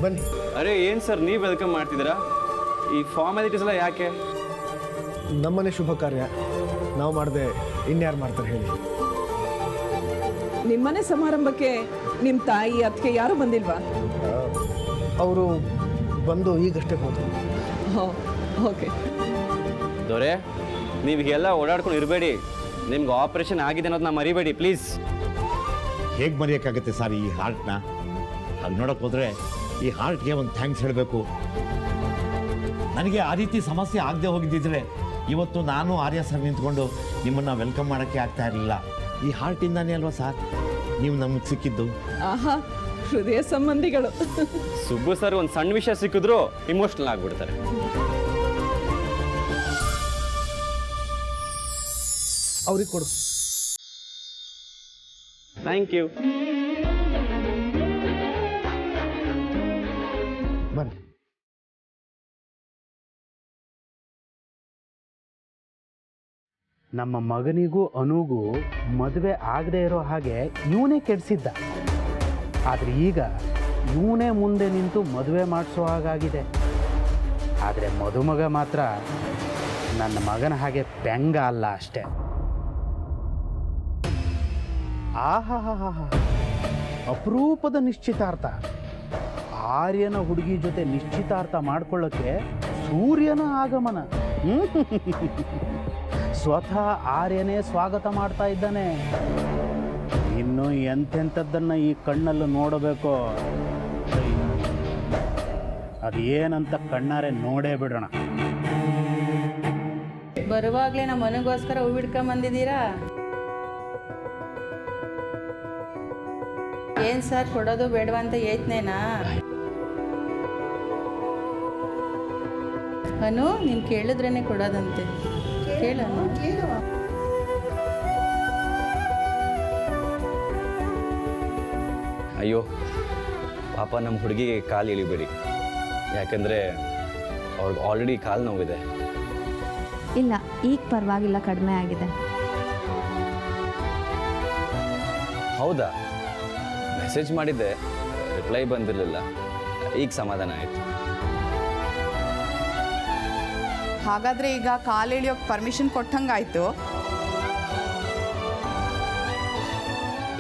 ಬನ್ನಿ. ಅರೆ ಏನು ಸರ್ ನೀವು ವೆಲ್ಕಮ್ ಮಾಡ್ತಿದ್ದೀರಾ? ಈ ಫಾರ್ಮಾಲಿಟೀಸ್ ಎಲ್ಲ ಯಾಕೆ? ನಮ್ಮನೆ ಶುಭ ಕಾರ್ಯ ನಾವು ಮಾಡದೆ ಇನ್ಯಾರು ಮಾಡ್ತಾರೆ ಹೇಳಿ? ನಿಮ್ಮನೆ ಸಮಾರಂಭಕ್ಕೆ ನಿಮ್ಮ ತಾಯಿ ಅದಕ್ಕೆ ಯಾರು ಬಂದಿಲ್ವಾ? ಅವರು ಬಂದು ಈಗಷ್ಟೇ ಹೋದರು. ಓಕೆ. ದೊರೆ ನೀವು ಎಲ್ಲ ಓಡಾಡ್ಕೊಂಡು ಇರಬೇಡಿ. ನಿಮ್ಗೆ ಆಪರೇಷನ್ ಆಗಿದೆ ಅನ್ನೋದನ್ನ ಮರಿಬೇಡಿ ಪ್ಲೀಸ್. ಹೇಗೆ ಮರೆಯೋಕ್ಕಾಗುತ್ತೆ ಸರ್ ಈ ಹಾರ್ಟ್ನ? ಹಾಗೆ ನೋಡೋಕೆ ಹೋದರೆ ಈ ಹಾರ್ಟ್ಗೆ ಒಂದು ಥ್ಯಾಂಕ್ಸ್ ಹೇಳಬೇಕು. ನನಗೆ ಆ ರೀತಿ ಸಮಸ್ಯೆ ಆಗದೆ ಹೋಗಿದ್ದಿದ್ರೆ ಇವತ್ತು ನಾನು ಆರ್ಯ ಸರ್ ನಿಂತ್ಕೊಂಡು ನಿಮ್ಮನ್ನು ವೆಲ್ಕಮ್ ಮಾಡೋಕ್ಕೆ ಆಗ್ತಾ ಇರಲಿಲ್ಲ. ಈ ಹಾರ್ಟಿಂದಾನೇ ಅಲ್ವಾ ಸರ್ ನೀವು ನಮಗೆ ಸಿಕ್ಕಿದ್ದು? ಆಹಾ, ಹೃದಯ ಸಂಬಂಧಿಗಳು. ಸುಬ್ಬು ಸರ್ ಒಂದು ಸಣ್ಣ ವಿಷಯ ಸಿಕ್ಕಿದ್ರು ಇಮೋಷ್ನಲ್ ಆಗಿಬಿಡ್ತಾರೆ. ಅವ್ರಿಗೆ ಕೊಡು. Thank you. ಬನ್ನಿ. ನಮ್ಮ ಮಗನಿಗೂ ಅನುಗೂ ಮದುವೆ ಆಗದೆ ಇರೋ ಹಾಗೆ ಇವನೇ ಕೆಡಿಸಿದ್ದ. ಆದರೆ ಈಗ ಇವನೇ ಮುಂದೆ ನಿಂತು ಮದುವೆ ಮಾಡಿಸೋ ಹಾಗಾಗಿದೆ. ಆದರೆ ಮದುಮಗ ಮಾತ್ರ ನನ್ನ ಮಗನ ಹಾಗೆ ಬೆಂಗ ಅಲ್ಲ ಅಷ್ಟೆ. ಆಹಾ, ಅಪರೂಪದ ನಿಶ್ಚಿತಾರ್ಥ. ಆರ್ಯನ ಹುಡುಗಿ ಜೊತೆ ನಿಶ್ಚಿತಾರ್ಥ ಮಾಡ್ಕೊಳ್ಳೋಕ್ಕೆ ಸೂರ್ಯನ ಆಗಮನ. ಸ್ವತಃ ಆರ್ಯನೇ ಸ್ವಾಗತ ಮಾಡ್ತಾ ಇದ್ದಾನೆ. ಇನ್ನು ಎಂತೆಂಥದ್ದನ್ನು ಈ ಕಣ್ಣಲ್ಲಿ ನೋಡಬೇಕು. ಅದೇನಂತ ಕಣ್ಣಾರೆ ನೋಡೇ ಬಿಡೋಣ. ಬರುವಾಗಲೇ ನಮ್ಮ ಮನೆಗೋಸ್ಕರ ಹೂ ಬಿಡ್ಕೊಂಬಂದಿದ್ದೀರಾ? ಏನು ಸರ್, ಕೊಡೋದು ಬೇಡವಾ ಅಂತ ಯೋಚನೆನಾ? ಅನು, ನೀನು ಕೇಳಿದ್ರೇ ಕೊಡೋದಂತೆ. ಕೇಳನು. ಅಯ್ಯೋ ಪಾಪ ನಮ್ಮ ಹುಡುಗಿಗೆ ಕಾಲು ಇಳಿಬೇಡಿ. ಯಾಕಂದರೆ ಅವ್ರಿಗೆ ಆಲ್ರೆಡಿ ಕಾಲು ನೋವಿದೆ. ಇಲ್ಲ, ಈಗ ಪರವಾಗಿಲ್ಲ, ಕಡಿಮೆ ಆಗಿದೆ. ಹೌದಾ? ಮೆಸೇಜ್ ಮಾಡಿದ್ದೆ, ರಿಪ್ಲೈ ಬಂದಿರಲಿಲ್ಲ. ಈಗ ಸಮಾಧಾನ ಆಯಿತು. ಹಾಗಾದರೆ ಈಗ ಕಾಲು ಇಳಿಯೋಕ್ಕೆ ಪರ್ಮಿಷನ್ ಕೊಟ್ಟಂಗಾಯ್ತು?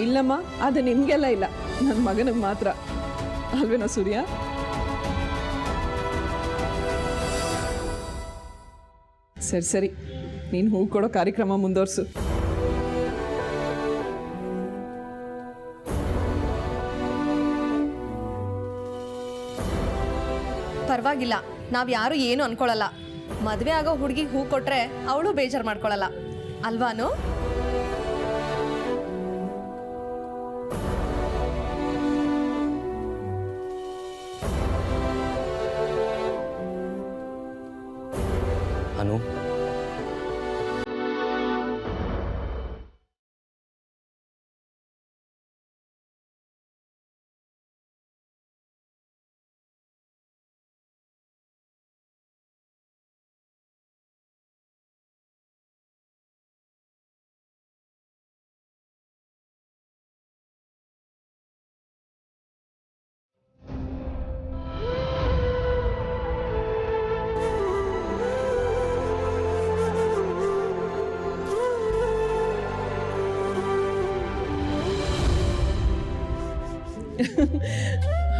ಇಲ್ಲಮ್ಮ, ಅದು ನಿಮಗೆಲ್ಲ ಇಲ್ಲ, ನನ್ನ ಮಗನಿಗೆ ಮಾತ್ರ. ಅಲ್ವೇನೋ ಸೂರ್ಯ? ಸರಿ, ನೀನು ಹೂ ಕೊಡೋ ಕಾರ್ಯಕ್ರಮ ಮುಂದುವರ್ಸು. ಪರವಾಗಿಲ್ಲ, ನಾವು ಯಾರು ಏನು ಅನ್ಕೊಳ್ಳಲ್ಲ. ಮದುವೆ ಆಗೋ ಹುಡುಗಿಗೆ ಹೂ ಕೊಟ್ರೆ ಅವಳು ಬೇಜಾರು ಮಾಡ್ಕೊಳ್ಳಲ್ಲ ಅಲ್ವಾನು? ಅನು,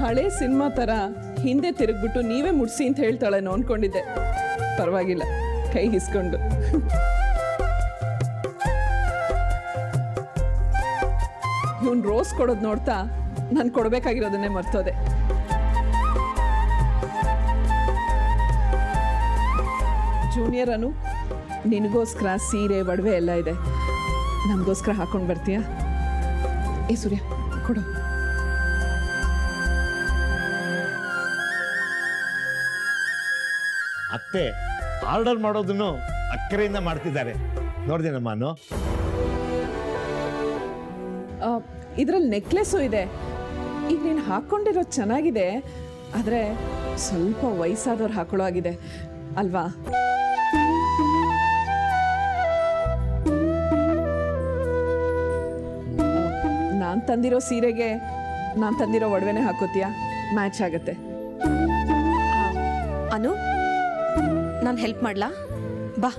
ಹಳೆ ಸಿನಿಮಾ ಥರ ಹಿಂದೆ ತಿರುಗ್ಬಿಟ್ಟು ನೀವೇ ಮುಡ್ಸಿ ಅಂತ ಹೇಳ್ತಾಳೇನೋ ಅನ್ಕೊಂಡಿದ್ದೆ. ಪರವಾಗಿಲ್ಲ, ಕೈ ಹಿಸ್ಕೊಂಡು. ಇವನ್ ರೋಸ್ ಕೊಡೋದು ನೋಡ್ತಾ ನಾನು ಕೊಡಬೇಕಾಗಿರೋದನ್ನೇ ಮರ್ತೋದೆ. ಜೂನಿಯರ್ ಅನು, ನಿನಗೋಸ್ಕರ ಸೀರೆ ಒಡವೆ ಎಲ್ಲ ಇದೆ. ನಮಗೋಸ್ಕರ ಹಾಕೊಂಡು ಬರ್ತೀಯಾ? ಏ ಸೂರ್ಯ, ಕೊಡು. ಅತ್ತೆ ಆರ್ಡರ್ ಮಾಡೋದನ್ನು ಅಕ್ಕರೆಯಿಂದ ಮಾಡ್ತಿದ್ದಾರೆ. ನೋಡಿದೆನಮ್ಮ ನಾನು. ಇದರಲ್ಲಿ ನೆಕ್ಲೆಸ್ಸು ಇದೆ. ಈಗ ನೀನು ಹಾಕ್ಕೊಂಡಿರೋದು ಚೆನ್ನಾಗಿದೆ, ಆದರೆ ಸ್ವಲ್ಪ ವಯಸ್ಸಾದವ್ರು ಹಾಕೊಳ್ಳೋ ಆಗಿದೆ ಅಲ್ವಾ? ನಾನು ತಂದಿರೋ ಸೀರೆಗೆ ನಾನು ತಂದಿರೋ ಒಡವೆನೇ ಹಾಕೋತೀಯಾ? ಮ್ಯಾಚ್ ಆಗುತ್ತೆ. ಅನು, ನಾನು ಹೆಲ್ಪ್ ಮಾಡ್ಲಾ? ಬಾ.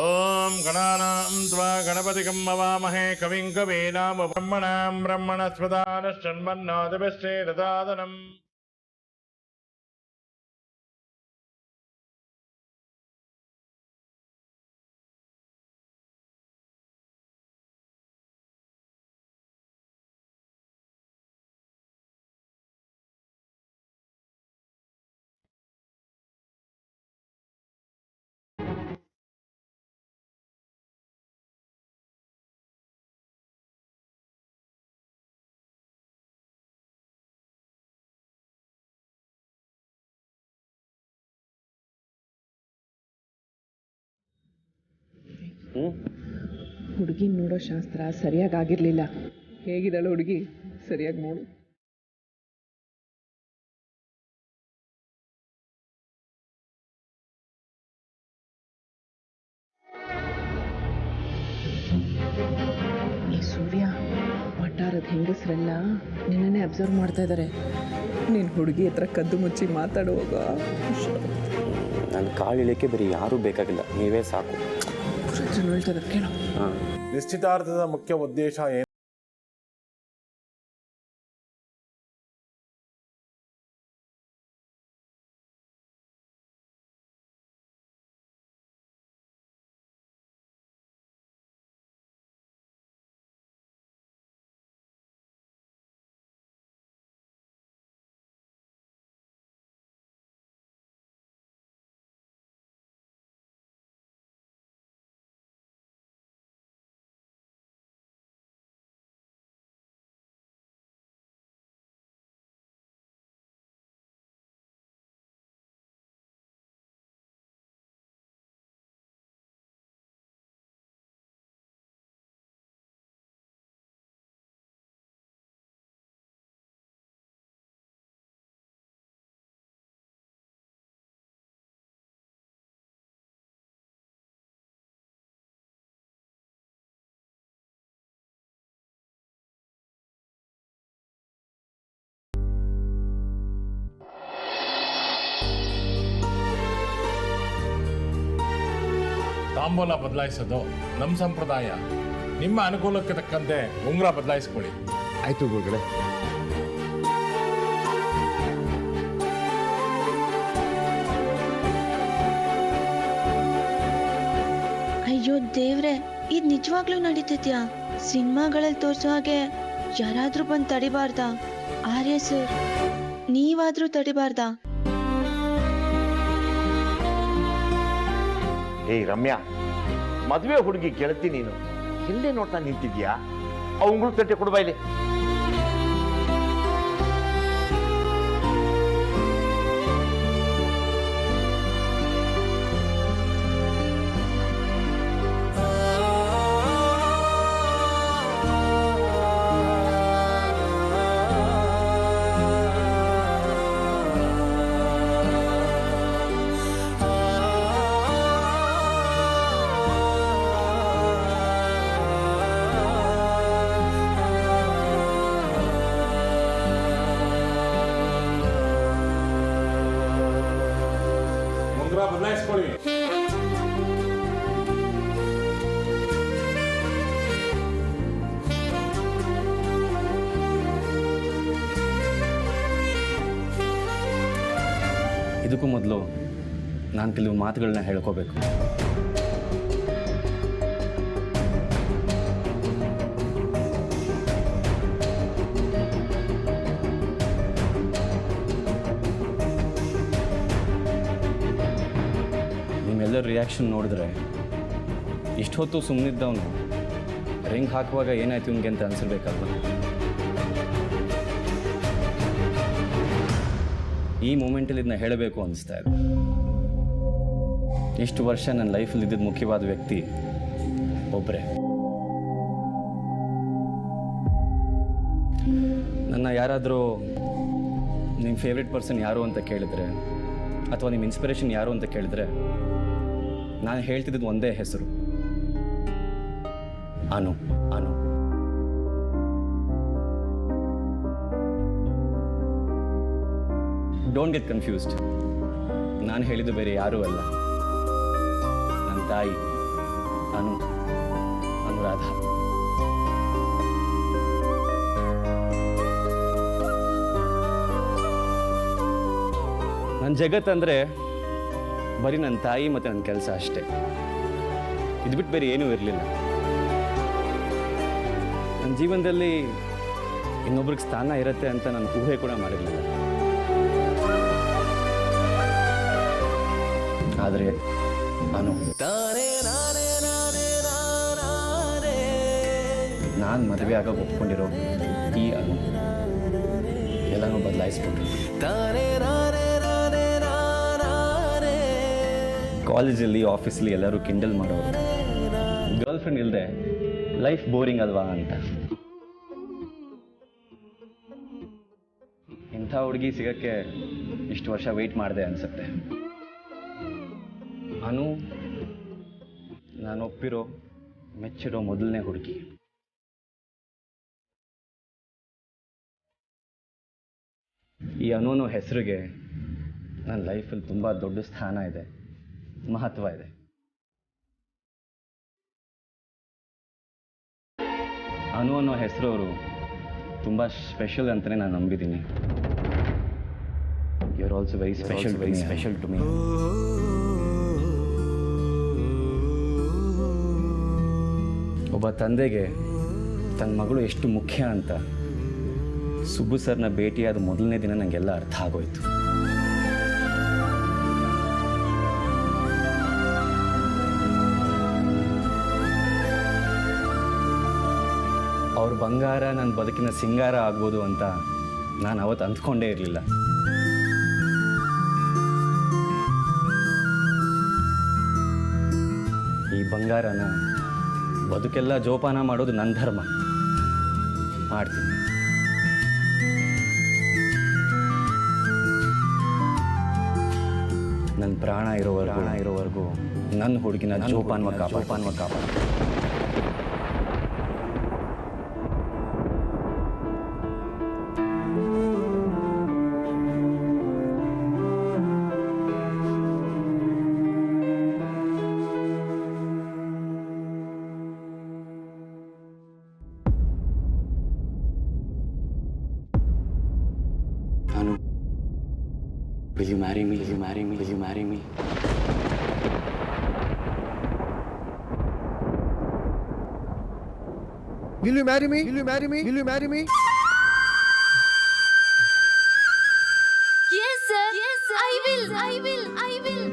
ಓಂ ಗಣಾನಾಂ ತ್ವಾ ಗಣಪತಿಗಂ ಮವಾಮಹೇ ಕವಿಂ ಕವೀನಾಂ ಬ್ರಹ್ಮಣಾಂ ಬ್ರಹ್ಮಣಸ್ಪದಾನಶ್ಚನ್ಮನ್ನಾದಿಪಶ್ಚೇದಸಾದನಂ. ಹುಡುಗಿ ನೋಡೋ ಶಾಸ್ತ್ರ ಸರಿಯಾಗಿ ಆಗಿರಲಿಲ್ಲ. ಹೇಗಿದ್ದಾಳೆ ಹುಡುಗಿ? ಸರಿಯಾಗಿ ನೋಡು. ಈ ಸೂರ್ಯ, ವಟಾರದ ಹೆಂಗಸರೆಲ್ಲ ನಿನ್ನೇ ಅಬ್ಸರ್ವ್ ಮಾಡ್ತಾ ಇದ್ದಾರೆ. ನೀನು ಹುಡುಗಿ ಹತ್ರ ಕದ್ದು ಮುಚ್ಚಿ ಮಾತಾಡುವಾಗ ನನ್ನ ಕಾಳು ಇಳಿಯೋಕ್ಕೆ ಬರೀ ಯಾರೂ ಬೇಕಾಗಿಲ್ಲ, ನೀವೇ ಸಾಕು. ಹೇಳ್ತದ ಕೇಳು. ನಿಶ್ಚಿತಾರ್ಥದ ಮುಖ್ಯ ಉದ್ದೇಶ ಏನು? ತಾಂಬೂಲ ಬದಲಾಯಿಸೋದು ನಮ್ಮ ಸಂಪ್ರದಾಯ. ನಿಮ್ಮ ಅನುಕೂಲಕ್ಕೆ ತಕ್ಕಂತೆ ಉಂಗುರ ಬದಲಾಯಿಸ್ಕೊಳ್ಳಿ. ಆಯ್ತು ಗುರುಗಳೇ. ಅಯ್ಯೋ ದೇವ್ರೆ, ಇದು ನಿಜವಾಗ್ಲೂ ನಡೀತಿದ್ಯಾ? ಸಿನಿಮಾಗಳಲ್ಲಿ ತೋರಿಸೋ ಹಾಗೆ ಯಾರಾದ್ರೂ ಬಂದು ತಡಿಬಾರ್ದಾ? ಆರ್ಯ ಸರ್, ನೀವಾದ್ರೂ ತಡಿಬಾರ್ದಾ? ಏಯ್ ರಮ್ಯಾ, ಮದುವೆ ಹುಡುಗಿ ಗೆಳತಿ ನೀನು, ಎಲ್ಲೇ ನೋಡ್ತಾ ನಿಂತಿದ್ಯಾ? ಅವಂಗಳು ತಟ್ಟೆ ಕೊಡುವ ಇಲ್ಲಿ. ಬದಲಾಯಿಸ್ಕೊಳ್ಳಿ. ಇದಕ್ಕೂ ಮೊದಲು ನಾನು ಕೆಲವು ಮಾತುಗಳನ್ನ ಹೇಳ್ಕೋಬೇಕು. ನಿಮ್ಮೆಲ್ಲರ ರಿಯಾಕ್ಷನ್ ನೋಡಿದ್ರೆ ಇಷ್ಟು ಹೊತ್ತು ಸುಮ್ಮನಿದ್ದವನು ರಿಂಗ್ ಹಾಕುವಾಗ ಏನಾಯ್ತು ನಿಮಗೆ ಅಂತ ಅನಿಸಿರ್ಬೇಕಲ್ವ? ಈ ಮೂಮೆಂಟಲ್ಲಿ ಇದನ್ನ ಹೇಳಬೇಕು ಅನಿಸ್ತಾ ಇದೆ. ಇಷ್ಟು ವರ್ಷ ನನ್ನ ಲೈಫಲ್ಲಿ ಇದ್ದಿದ್ದ ಮುಖ್ಯವಾದ ವ್ಯಕ್ತಿ ಒಬ್ಬರೇ. ನನ್ನ ಯಾರಾದರೂ ನಿಮ್ಮ ಫೇವ್ರೆಟ್ ಪರ್ಸನ್ ಯಾರು ಅಂತ ಕೇಳಿದ್ರೆ ಅಥವಾ ನಿಮ್ಮ ಇನ್ಸ್ಪಿರೇಷನ್ ಯಾರು ಅಂತ ಕೇಳಿದ್ರೆ ನಾನು ಹೇಳ್ತಿದ್ದು ಒಂದೇ ಹೆಸರು, ಅನು. ಅನು ಡೋಂಟ್ ಗೆಟ್ ಕನ್ಫ್ಯೂಸ್ಡ್. ನಾನು ಹೇಳಿದ್ದು ಬೇರೆ ಯಾರೂ ಅಲ್ಲ, ನನ್ನ ತಾಯಿ ಅನುರಾಧ. ನನ್ನ ಜಗತ್ತಂದರೆ ಬರೀ ನನ್ನ ತಾಯಿ ಮತ್ತು ನನ್ನ ಕೆಲಸ ಅಷ್ಟೇ. ಇದು ಬಿಟ್ಟು ಬೇರೆ ಏನೂ ಇರಲಿಲ್ಲ. ನನ್ನ ಜೀವನದಲ್ಲಿ ಇನ್ನೊಬ್ರಿಗೆ ಸ್ಥಾನ ಇರುತ್ತೆ ಅಂತ ನಾನು ಊಹೆ ಕೂಡ ಮಾಡಿರಲಿಲ್ಲ. ಆದರೆ ನಾನು ಮದುವೆ ಆಗೋಕೆ ಒಪ್ಕೊಂಡಿರೋ ಈ ಅನು ಎಲ್ಲನೂ ಬದಲಾಯಿಸ್ಬಿಟ್ರು. ಕಾಲೇಜಲ್ಲಿ ಆಫೀಸಲ್ಲಿ ಎಲ್ಲರೂ ಕಿಂಡಲ್ ಮಾಡೋರು, ಗರ್ಲ್ ಫ್ರೆಂಡ್ ಇಲ್ಲದೆ ಲೈಫ್ ಬೋರಿಂಗ್ ಅಲ್ವಾ ಅಂತ. ಇಂಥ ಹುಡುಗಿ ಸಿಗೋಕ್ಕೆ ಇಷ್ಟು ವರ್ಷ ವೆಯ್ಟ್ ಮಾಡಿದೆ ಅನಿಸುತ್ತೆ. ಅನು ನಾನು ಒಪ್ಪಿರೋ ಮೆಚ್ಚಿರೋ ಮೊದಲನೇ ಹುಡುಗಿ. ಈ ಅನು ಹೆಸರಿಗೆ ನನ್ನ ಲೈಫಲ್ಲಿ ತುಂಬ ದೊಡ್ಡ ಸ್ಥಾನ ಇದೆ, ಮಹತ್ವ ಇದೆ. ಅನು ಅನ್ನೋ ಹೆಸರು ಅವರು ತುಂಬ ಸ್ಪೆಷಲ್ ಅಂತಲೇ ನಾನು ನಂಬಿದ್ದೀನಿ. You are also very special to me. ಒಬ್ಬ ತಂದೆಗೆ ತನ್ನ ಮಗಳು ಎಷ್ಟು ಮುಖ್ಯ ಅಂತ ಸುಬ್ಬು ಸರ್ನ ಭೇಟಿಯಾದ ಮೊದಲನೇ ದಿನ ನನಗೆಲ್ಲ ಅರ್ಥ ಆಗೋಯ್ತು. ಅವ್ರ ಬಂಗಾರ ನನ್ನ ಬದುಕಿನ ಸಿಂಗಾರ ಆಗ್ಬೋದು ಅಂತ ನಾನು ಅವತ್ತು ಅಂದ್ಕೊಂಡೇ ಇರಲಿಲ್ಲ. ಈ ಬಂಗಾರನ ಬದುಕೆಲ್ಲ ಜೋಪಾನ ಮಾಡೋದು ನನ್ನ ಧರ್ಮ, ಮಾಡ್ತೀನಿ. ನನ್ನ ಪ್ರಾಣ ಇರೋವರೆಗೂ ನನ್ನ ಹುಡುಗಿನ ಜೋಪಾನ್ವ ಕಾಪಾಡ. Anu, will you marry me? Will you marry me? Will you marry me? Will you marry me? Will you marry me? Will you marry me? Yes, sir. Yes, sir. I will. I will. I will.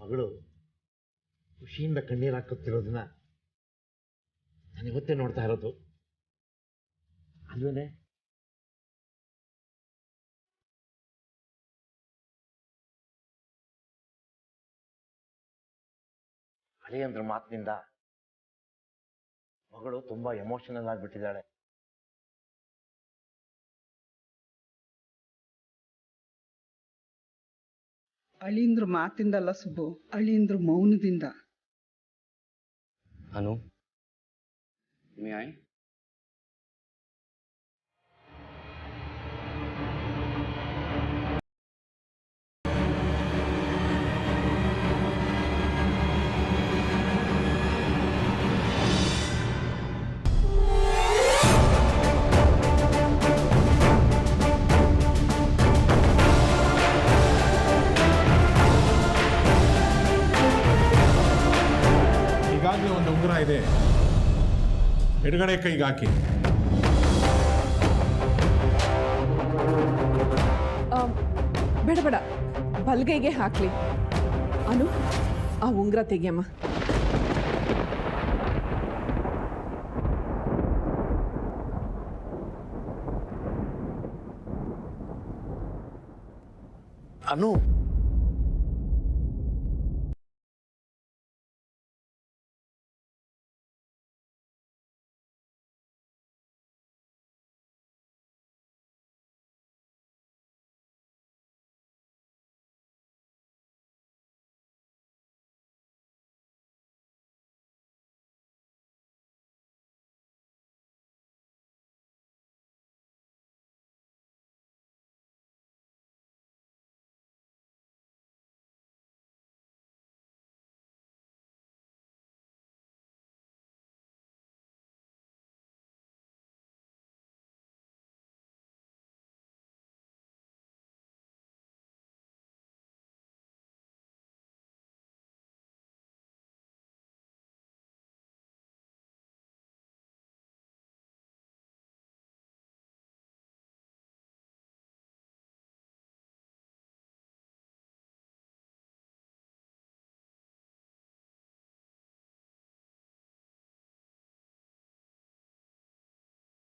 ಮಗಳು ಖುಷಿಯಿಂದ ಕಣ್ಣೀರು ಹಾಕುತ್ತಿರೋದನ್ನ ನಾನು ಇವತ್ತೇ ನೋಡ್ತಾ ಇರೋದು ಅಲ್ವೇನೆ. ಅಳಿಯಂದ್ರ ಮಾತಿನಿಂದ ಮಗಳು ತುಂಬಾ ಎಮೋಷನಲ್ ಆಗಿಬಿಟ್ಟಿದ್ದಾಳೆ. ಅಳಿಂದ್ರ ಮಾತಿಂದಲ್ಲ ಸುಬ್ಬು, ಅಳಿಂದ್ರ ಮೌನದಿಂದ. Anu, may I? ಎಡಗಡೆ ಕೈಗೆ ಹಾಕಿ. ಬೇಡ ಬೇಡ, ಬಲ್ಗೈಗೆ ಹಾಕ್ಲಿ. ಅನು, ಆ ಉಂಗುರ ತೆಗಿಯಮ್ಮ. ಅನು,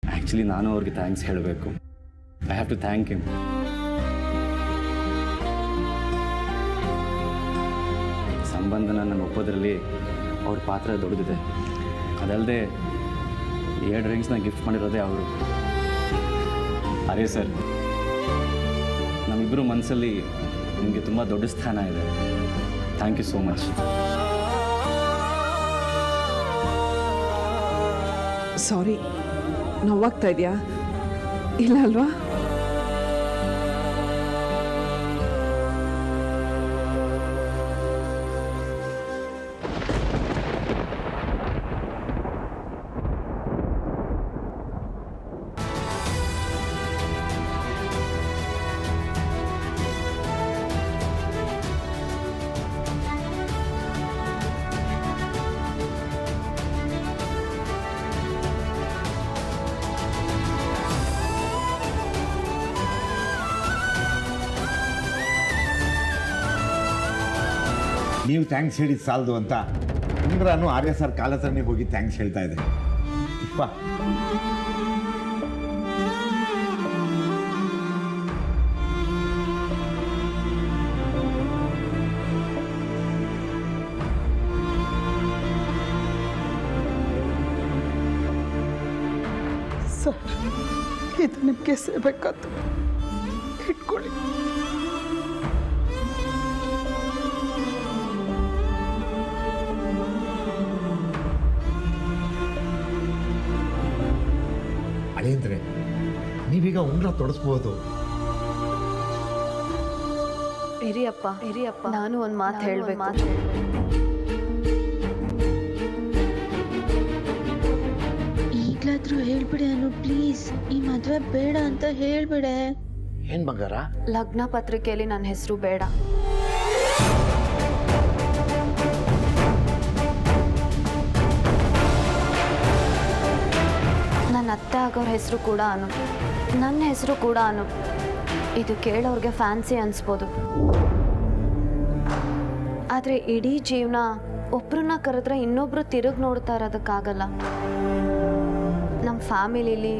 ಆ್ಯಕ್ಚುಲಿ ನಾನು ಅವ್ರಿಗೆ ಥ್ಯಾಂಕ್ಸ್ ಹೇಳಬೇಕು. I have to thank him. ಸಂಬಂಧನ ನಾನು ಒಪ್ಪೋದ್ರಲ್ಲಿ ಅವ್ರ ಪಾತ್ರ ದೊಡ್ಡದಿದೆ. ಅದಲ್ಲದೆ 2 ರಿಂಗ್ಸ್ನ ಗಿಫ್ಟ್ ಮಾಡಿರೋದೇ ಅವರು. ಅರೇ ಸರ್, ನಮ್ಮಿಬ್ಬರು ಮನಸ್ಸಲ್ಲಿ ನಿಮಗೆ ತುಂಬ ದೊಡ್ಡ ಸ್ಥಾನ ಇದೆ. Thank you so much. Sorry, ನೋವಾಗ್ತಾ ಇದೆಯಾ? ಇಲ್ಲ ಅಲ್ವಾ? ನೀವು ಥ್ಯಾಂಕ್ಸ್ ಹೇಳಿದ ಸಾಲದು ಅಂತ ಉಂಗ್ರನು ಆರ್ಯ ಸರ್ ಕಾಲ ಹತ್ರನೇ ಹೋಗಿ ಥ್ಯಾಂಕ್ಸ್ ಹೇಳ್ತಾ ಇದೆ. ಪುಷ್ಪ, ಸರ್, ಇದು ನಿಮಗೆ ಸೇರ್ಬೇಕಾಯ್ತು. ಇಟ್ಕೊಳ್ಳಿ. ಅಳೇಂದ್ರೆ ನೀವೀಗ ಉಂಗ್ರ ತೊಡಸ್ಬೋದು. ಹಿರಿಯಪ್ಪ, ನಾನು ಒಂದು ಮಾತು ಹೇಳಬೇಕು. ಈಗಲಾದ್ರೂ ಹೇಳ್ಬಿಡೆ ಅನು, ಪ್ಲೀಸ್. ಈ ಮದುವೆ ಬೇಡ ಅಂತ ಹೇಳ್ಬಿಡೆ. ಏನ್ ಬಂಗಾರ? ಲಗ್ನ ಪತ್ರಿಕೆಯಲ್ಲಿ ನನ್ನ ಹೆಸರು ಬೇಡ. ನನ್ನ ಅತ್ತೆ ಆಗೋರ ಹೆಸರು ಕೂಡ ಅನು, ನನ್ನ ಹೆಸರು ಕೂಡ ಅನು. ಇದು ಕೇಳೋರ್ಗೆ ಫ್ಯಾನ್ಸಿ ಅನಿಸ್ಬೋದು, ಆದರೆ ಇಡೀ ಜೀವನ ಒಬ್ರನ್ನ ಕರೆದ್ರೆ ಇನ್ನೊಬ್ರು ತಿರುಗಿ ನೋಡ್ತಾ ಇರೋದಕ್ಕಾಗಲ್ಲ. ನಮ್ಮ ಫ್ಯಾಮಿಲಿಲಿ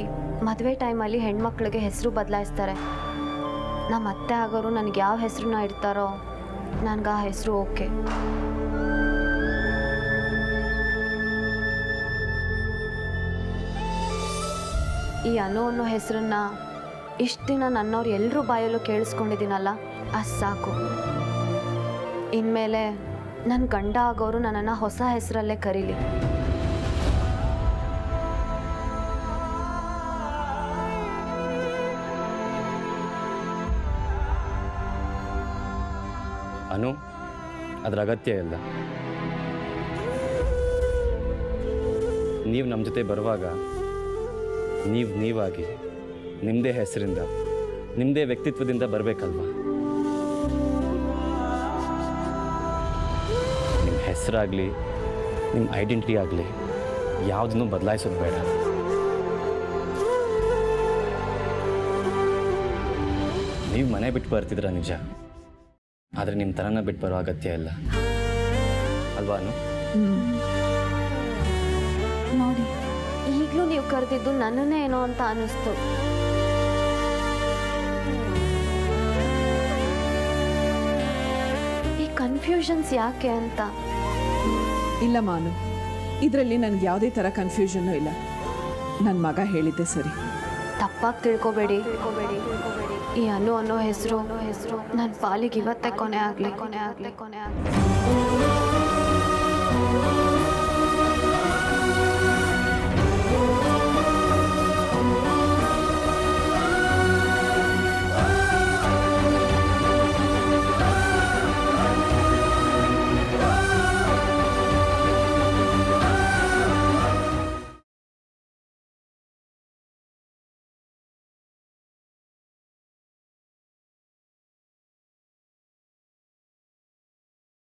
ಮದುವೆ ಟೈಮಲ್ಲಿ ಹೆಣ್ಮಕ್ಳಿಗೆ ಹೆಸರು ಬದಲಾಯಿಸ್ತಾರೆ. ನಮ್ಮ ಅತ್ತೆ ಆಗೋರು ನನಗೆ ಯಾವ ಹೆಸರನ್ನ ಇಡ್ತಾರೋ ನನಗೆ ಆ ಹೆಸರು ಓಕೆ. ಈ ಅನು ಅನ್ನೋ ಹೆಸರನ್ನ ಇಷ್ಟು ದಿನ ನನ್ನವ್ರು ಎಲ್ಲರೂ ಬಾಯಲ್ಲೂ ಕೇಳಿಸ್ಕೊಂಡಿದ್ದೀನಲ್ಲ, ಅಷ್ಟು ಸಾಕು. ಇನ್ಮೇಲೆ ನನ್ನ ಗಂಡ ಆಗೋರು ನನ್ನನ್ನು ಹೊಸ ಹೆಸರಲ್ಲೇ ಕರೀಲಿ. ಅನು, ಅದರ ಅಗತ್ಯ ಇಲ್ಲ. ನೀವು ನಮ್ಮ ಜೊತೆ ಬರುವಾಗ ನೀವಾಗಿ ನಿಮ್ಮದೇ ಹೆಸರಿಂದ, ನಿಮ್ಮದೇ ವ್ಯಕ್ತಿತ್ವದಿಂದ ಬರಬೇಕಲ್ವಾ? ನಿಮ್ಮ ಹೆಸರಾಗಲಿ, ನಿಮ್ಮ ಐಡೆಂಟಿಟಿ ಆಗಲಿ ಯಾವುದನ್ನು ಬದಲಾಯಿಸೋದು ಬೇಡ. ನೀವು ಮನೆ ಬಿಟ್ಟು ಬರ್ತಿದ್ರ ನಿಜ, ಆದರೆ ನಿಮ್ಮ ತನನ ಬಿಟ್ಟು ಬರೋ ಅಗತ್ಯ ಇಲ್ಲ ಅಲ್ವಾ ಅನು? ನೋಡಿ, ಈಗಲೂ ನೀವು ಕರೆದಿದ್ದು ನನ್ನನ್ನೇ ಏನೋ ಅಂತ ಅನ್ನಿಸ್ತು. ಈ ಕನ್ಫ್ಯೂಷನ್ಸ್ ಯಾಕೆ ಅಂತ. ಇಲ್ಲ ಮಾನು, ಇದರಲ್ಲಿ ನನಗೆ ಯಾವುದೇ ಥರ ಕನ್ಫ್ಯೂಷನ್ನೂ ಇಲ್ಲ. ನನ್ನ ಮಗ ಹೇಳಿದ್ದೆ ಸರಿ. ತಪ್ಪಾಗಿ ತಿಳ್ಕೊಬೇಡಿ. ಈ ಅನ್ನೋ ಹೆಸರು ನನ್ನ ಪಾಲಿಗೆ ಇವತ್ತೇ ಕೊನೆ ಆಗಲಿ.